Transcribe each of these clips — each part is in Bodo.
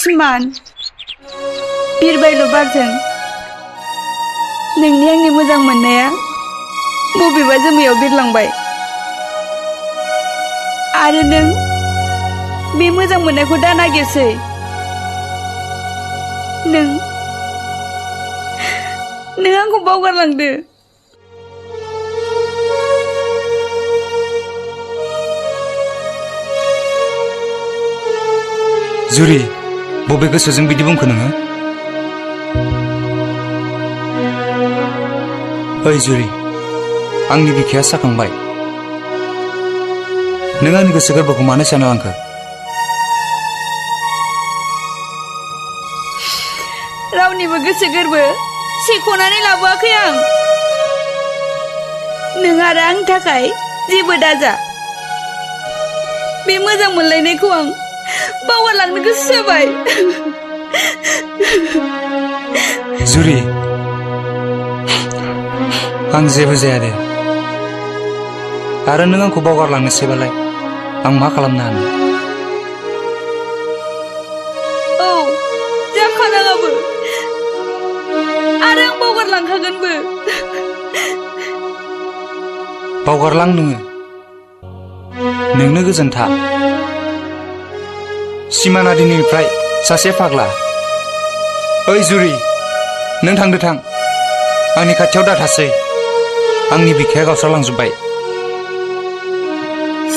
सिमान बिरबायल' बारजों नोंनि आंनि मोजां मोननाया बबेबा जोमैयाव बिरलांबाय आरो नों बे मोजां मोननायखौ दा नागिरसै नों आंखौ बावगारलांदो जुरि बबे गोसोजों बिदि बुंखो नोङो ओइ जुरि आंनि बिखाया साखांबाय नों आंनि गोसो गोरबोखौ मानो सेना लांखो रावनिबो गोसो गोरबो सेख'नानै लाबोआखै आं नों आरो आंनि थाखाय जेबो दाजा बे मोजां मोनलायनायखौ आं बावगारलांनो गोसो जाबाय जुरि आं जेबो जाया दे आरो नों आंखौ बावगारलांनोसैबालाय आं मा खालामनो हानो औ जाखानाङाबो आरो आं बावगारलांखागोनबो बावगारलां नोंनो गोजोनथा सिमाना दिनैनिफ्राय सासे फाग्ला ओइ जुरि नों थांदो थां आंनि खाथियाव दाथासै आंनि बिखाया गावस्रालांजोब्बाय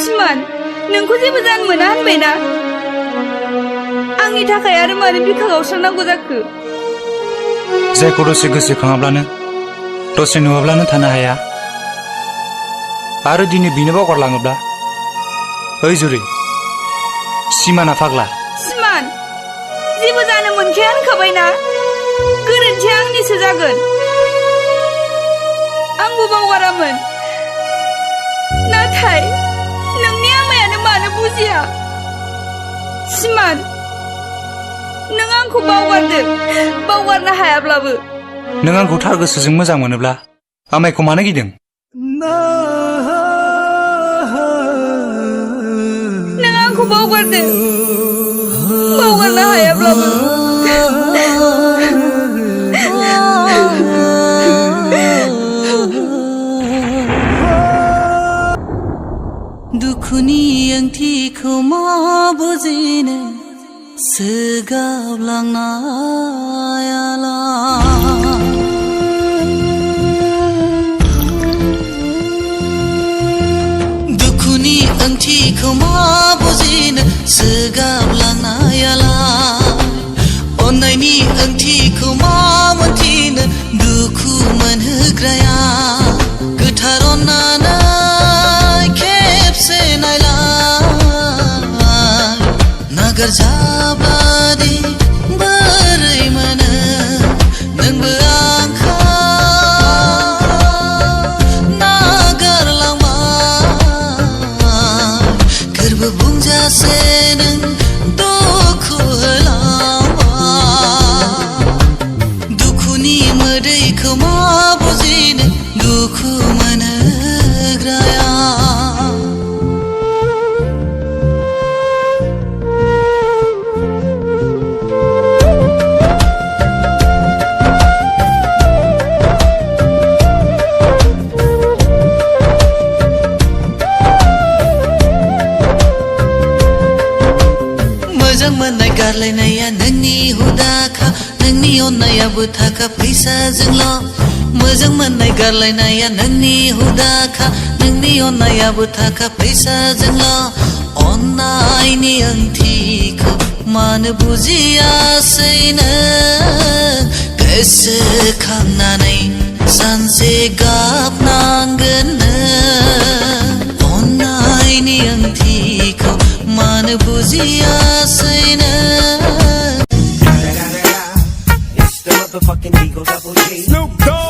सिमान नोंखौ जेबो जानो मोना होनबायना आंनि थाखाय आरो मानो बिखा गावस्रानांगौ जाखो जायखौ दसे गोसोखाङाब्लानो दसे नुवाब्लानो थानो हाया आरो दिनै बिनो बावगारलाङोब्ला ओइ जुरि सिमाना फाग्ला सिमान जेबो जानो मोनखाया होनखाबायना गोरोन्थिया आंनिसो जागोन आंबो बावगारामोन नाथाय नोंनि आमायानो मानो बुजिया सिमान नों आंखौ बावगारनो हायाब्लाबो नों आंखौ थार गोसोजों मोजां मोनोब्ला आमायखौ मानो गिदों नों आंखौ बावगारनो हायाब्लाबो दुखुनि ओंथिखौ मा बुजिनो सोगाबलांनायाला दुखुनि ओंथिखौ मा बुजिनो सोगाबलांनायाला अननायनि ओंथिखौ मा मोनथिनो दुखु मोनहोग्राया गोथार अननानै खेबसे नायलाय नागारजाब्लादि बोरै मोनो नोंबो आंखौ नागारलांबाय गोरबो बुंजासे नों दुखु होलांबाय दुखुनि मोदैखौ मा बुजिनो दुखु मोनहोग्राया मोजां मोननाय गारलायनाया नोंनि हुदाखा नोंनि अननायाबो थाखा फैसाजोंल' मोजां मोननाय गारलायनाया नोंनि हुदाखा नोंनि अननायाबो थाखा फैसाजोंल' अननायनि ओंथिखौ मानो बुजियासै नों गोसोखांनानै सानसे गाबनांगोन नों अननायनि ओंथिखौ मानो बुजियासै नों It's the motherfucking Eagle Double G. Snoop Dogg.